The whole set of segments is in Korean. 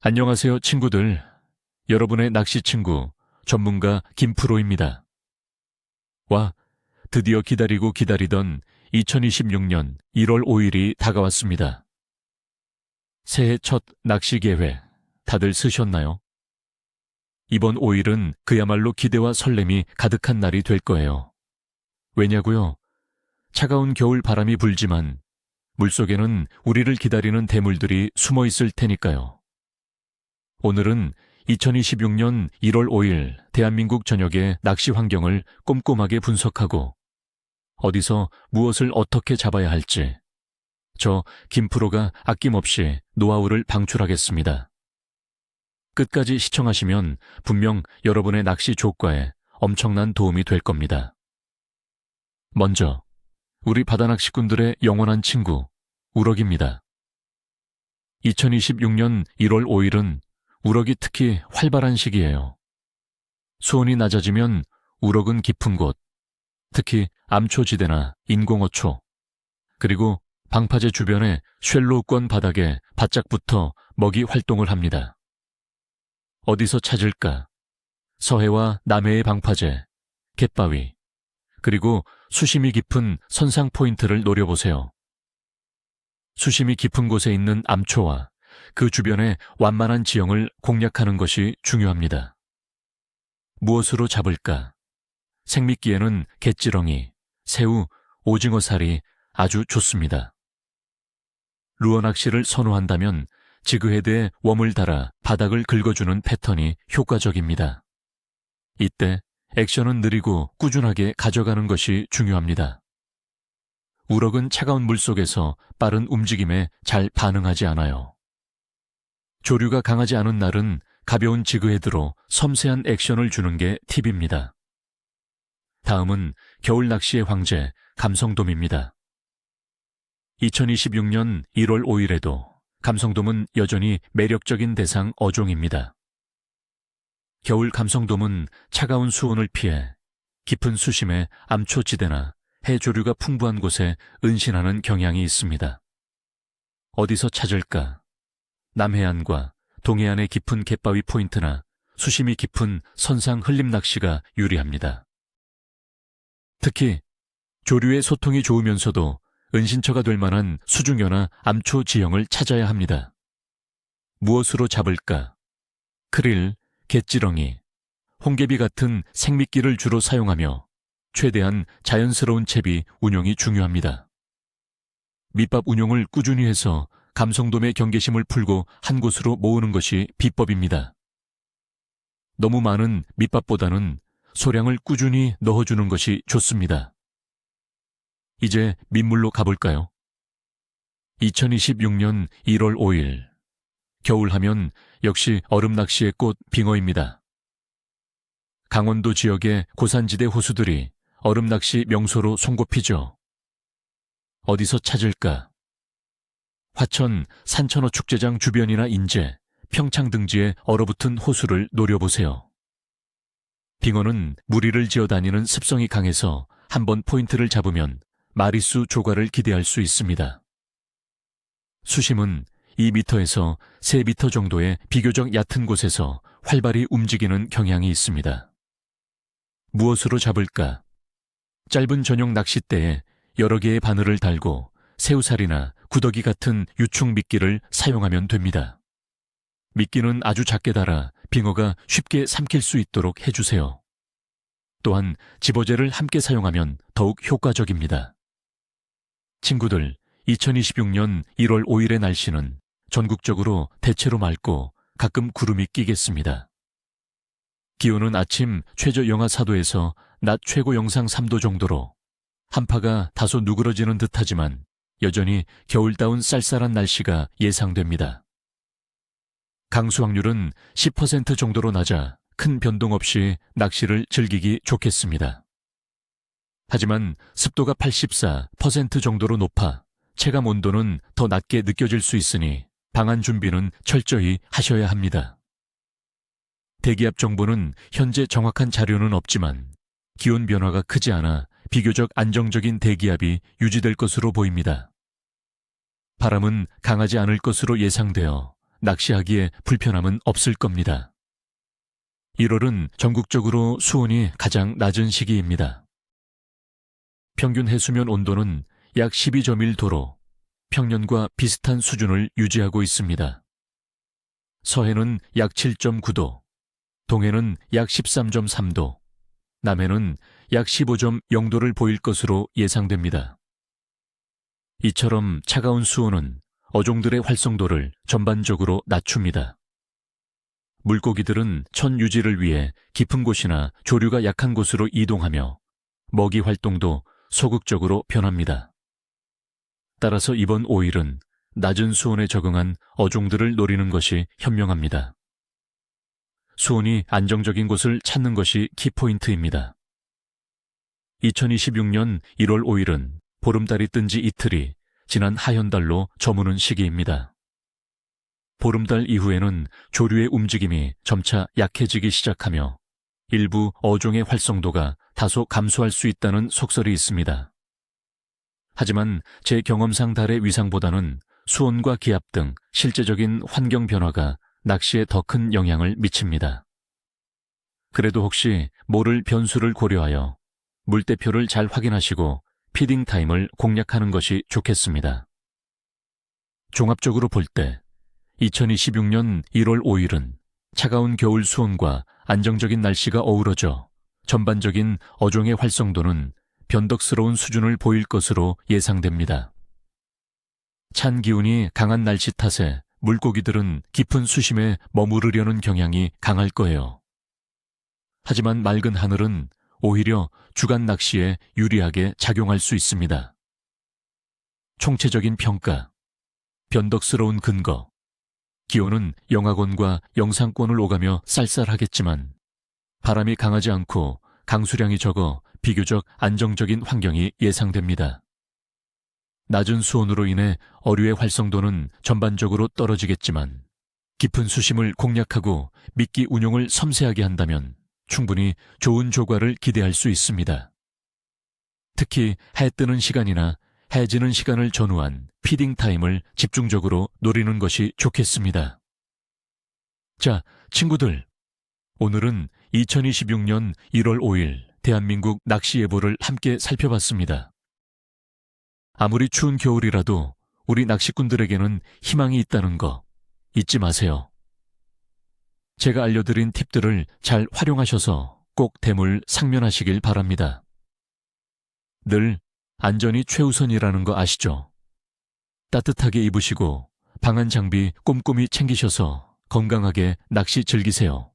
안녕하세요, 친구들. 여러분의 낚시 친구, 전문가 김프로입니다. 드디어 기다리고 기다리던 2026년 1월 5일이 다가왔습니다. 새해 첫 낚시 계획, 다들 쓰셨나요? 이번 5일은 그야말로 기대와 설렘이 가득한 날이 될 거예요. 왜냐고요? 차가운 겨울 바람이 불지만 물속에는 우리를 기다리는 대물들이 숨어 있을 테니까요. 오늘은 2026년 1월 5일 대한민국 전역의 낚시 환경을 꼼꼼하게 분석하고 어디서 무엇을 어떻게 잡아야 할지 저 김프로가 아낌없이 노하우를 방출하겠습니다. 끝까지 시청하시면 분명 여러분의 낚시 조과에 엄청난 도움이 될 겁니다. 먼저 우리 바다낚시꾼들의 영원한 친구 우럭입니다. 2026년 1월 5일은 우럭이 특히 활발한 시기예요. 수온이 낮아지면 우럭은 깊은 곳, 특히 암초지대나 인공어초, 그리고 방파제 주변의 쉘로우권 바닥에 바짝 붙어 먹이 활동을 합니다. 어디서 찾을까? 서해와 남해의 방파제, 갯바위, 그리고 수심이 깊은 선상 포인트를 노려보세요. 수심이 깊은 곳에 있는 암초와 그 주변의 완만한 지형을 공략하는 것이 중요합니다. 무엇으로 잡을까? 생미끼에는 갯지렁이, 새우, 오징어살이 아주 좋습니다. 루어 낚시를 선호한다면 지그헤드에 웜을 달아 바닥을 긁어주는 패턴이 효과적입니다. 이때 액션은 느리고 꾸준하게 가져가는 것이 중요합니다. 우럭은 차가운 물속에서 빠른 움직임에 잘 반응하지 않아요. 조류가 강하지 않은 날은 가벼운 지그헤드로 섬세한 액션을 주는 게 팁입니다. 다음은 겨울 낚시의 황제 감성돔입니다. 2026년 1월 5일에도 감성돔은 여전히 매력적인 대상 어종입니다. 겨울 감성돔은 차가운 수온을 피해 깊은 수심의 암초지대나 해조류가 풍부한 곳에 은신하는 경향이 있습니다. 어디서 찾을까? 남해안과 동해안의 깊은 갯바위 포인트나 수심이 깊은 선상 흘림 낚시가 유리합니다. 특히 조류의 소통이 좋으면서도 은신처가 될 만한 수중어나 암초 지형을 찾아야 합니다. 무엇으로 잡을까? 크릴, 갯지렁이, 홍개비 같은 생미끼를 주로 사용하며 최대한 자연스러운 채비 운용이 중요합니다. 밑밥 운용을 꾸준히 해서 감성돔의 경계심을 풀고 한 곳으로 모으는 것이 비법입니다. 너무 많은 밑밥보다는 소량을 꾸준히 넣어주는 것이 좋습니다. 이제 민물로 가볼까요? 2026년 1월 5일 겨울 하면 역시 얼음 낚시의 꽃 빙어입니다. 강원도 지역의 고산지대 호수들이 얼음 낚시 명소로 손꼽히죠. 어디서 찾을까? 화천 산천어 축제장 주변이나 인제, 평창 등지에 얼어붙은 호수를 노려보세요. 빙어는 무리를 지어다니는 습성이 강해서 한번 포인트를 잡으면 마리수 조과를 기대할 수 있습니다. 수심은 2m에서 3m 정도의 비교적 얕은 곳에서 활발히 움직이는 경향이 있습니다. 무엇으로 잡을까? 짧은 전용 낚싯대에 여러 개의 바늘을 달고 새우살이나 구더기 같은 유충 미끼를 사용하면 됩니다. 미끼는 아주 작게 달아 빙어가 쉽게 삼킬 수 있도록 해주세요. 또한 집어제를 함께 사용하면 더욱 효과적입니다. 친구들, 2026년 1월 5일의 날씨는 전국적으로 대체로 맑고 가끔 구름이 끼겠습니다. 기온은 아침 최저 영하 4도에서 낮 최고 영상 3도 정도로 한파가 다소 누그러지는 듯하지만 여전히 겨울다운 쌀쌀한 날씨가 예상됩니다. 강수 확률은 10% 정도로 낮아 큰 변동 없이 낚시를 즐기기 좋겠습니다. 하지만 습도가 84% 정도로 높아 체감 온도는 더 낮게 느껴질 수 있으니 방한 준비는 철저히 하셔야 합니다. 대기압 정보는 현재 정확한 자료는 없지만 기온 변화가 크지 않아 비교적 안정적인 대기압이 유지될 것으로 보입니다. 바람은 강하지 않을 것으로 예상되어 낚시하기에 불편함은 없을 겁니다. 1월은 전국적으로 수온이 가장 낮은 시기입니다. 평균 해수면 온도는 약 12.1도로 평년과 비슷한 수준을 유지하고 있습니다. 서해는 약 7.9도, 동해는 약 13.3도, 남해는 약 15.0도를 보일 것으로 예상됩니다. 이처럼 차가운 수온은 어종들의 활성도를 전반적으로 낮춥니다. 물고기들은 천 유지를 위해 깊은 곳이나 조류가 약한 곳으로 이동하며 먹이 활동도 소극적으로 변합니다. 따라서 이번 5일은 낮은 수온에 적응한 어종들을 노리는 것이 현명합니다. 수온이 안정적인 곳을 찾는 것이 키포인트입니다. 2026년 1월 5일은 보름달이 뜬 지 이틀이 지난 하현달로 저무는 시기입니다. 보름달 이후에는 조류의 움직임이 점차 약해지기 시작하며 일부 어종의 활성도가 다소 감소할 수 있다는 속설이 있습니다. 하지만 제 경험상 달의 위상보다는 수온과 기압 등 실제적인 환경 변화가 낚시에 더 큰 영향을 미칩니다. 그래도 혹시 모를 변수를 고려하여 물대표를 잘 확인하시고 피딩 타임을 공략하는 것이 좋겠습니다. 종합적으로 볼 때 2026년 1월 5일은 차가운 겨울 수온과 안정적인 날씨가 어우러져 전반적인 어종의 활성도는 변덕스러운 수준을 보일 것으로 예상됩니다. 찬 기운이 강한 날씨 탓에 물고기들은 깊은 수심에 머무르려는 경향이 강할 거예요. 하지만 맑은 하늘은 오히려 주간 낚시에 유리하게 작용할 수 있습니다. 총체적인 평가, 변덕스러운 근거, 기온은 영하권과 영상권을 오가며 쌀쌀하겠지만 바람이 강하지 않고 강수량이 적어 비교적 안정적인 환경이 예상됩니다. 낮은 수온으로 인해 어류의 활성도는 전반적으로 떨어지겠지만 깊은 수심을 공략하고 미끼 운용을 섬세하게 한다면 충분히 좋은 조과를 기대할 수 있습니다. 특히 해 뜨는 시간이나 해 지는 시간을 전후한 피딩 타임을 집중적으로 노리는 것이 좋겠습니다. 자, 친구들. 오늘은 2026년 1월 5일 대한민국 낚시 예보를 함께 살펴봤습니다. 아무리 추운 겨울이라도 우리 낚시꾼들에게는 희망이 있다는 거 잊지 마세요. 제가 알려드린 팁들을 잘 활용하셔서 꼭 대물 상면하시길 바랍니다. 늘 안전이 최우선이라는 거 아시죠? 따뜻하게 입으시고 방한 장비 꼼꼼히 챙기셔서 건강하게 낚시 즐기세요.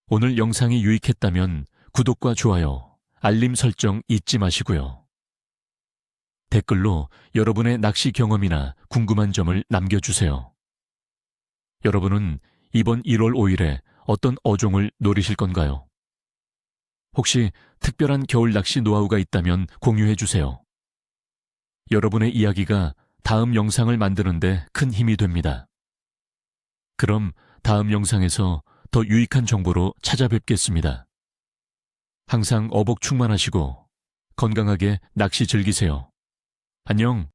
오늘 영상이 유익했다면 구독과 좋아요, 알림 설정 잊지 마시고요. 댓글로 여러분의 낚시 경험이나 궁금한 점을 남겨주세요. 여러분은 이번 1월 5일에 어떤 어종을 노리실 건가요? 혹시 특별한 겨울 낚시 노하우가 있다면 공유해 주세요. 여러분의 이야기가 다음 영상을 만드는데 큰 힘이 됩니다. 그럼 다음 영상에서 더 유익한 정보로 찾아뵙겠습니다. 항상 어복 충만하시고 건강하게 낚시 즐기세요. 안녕.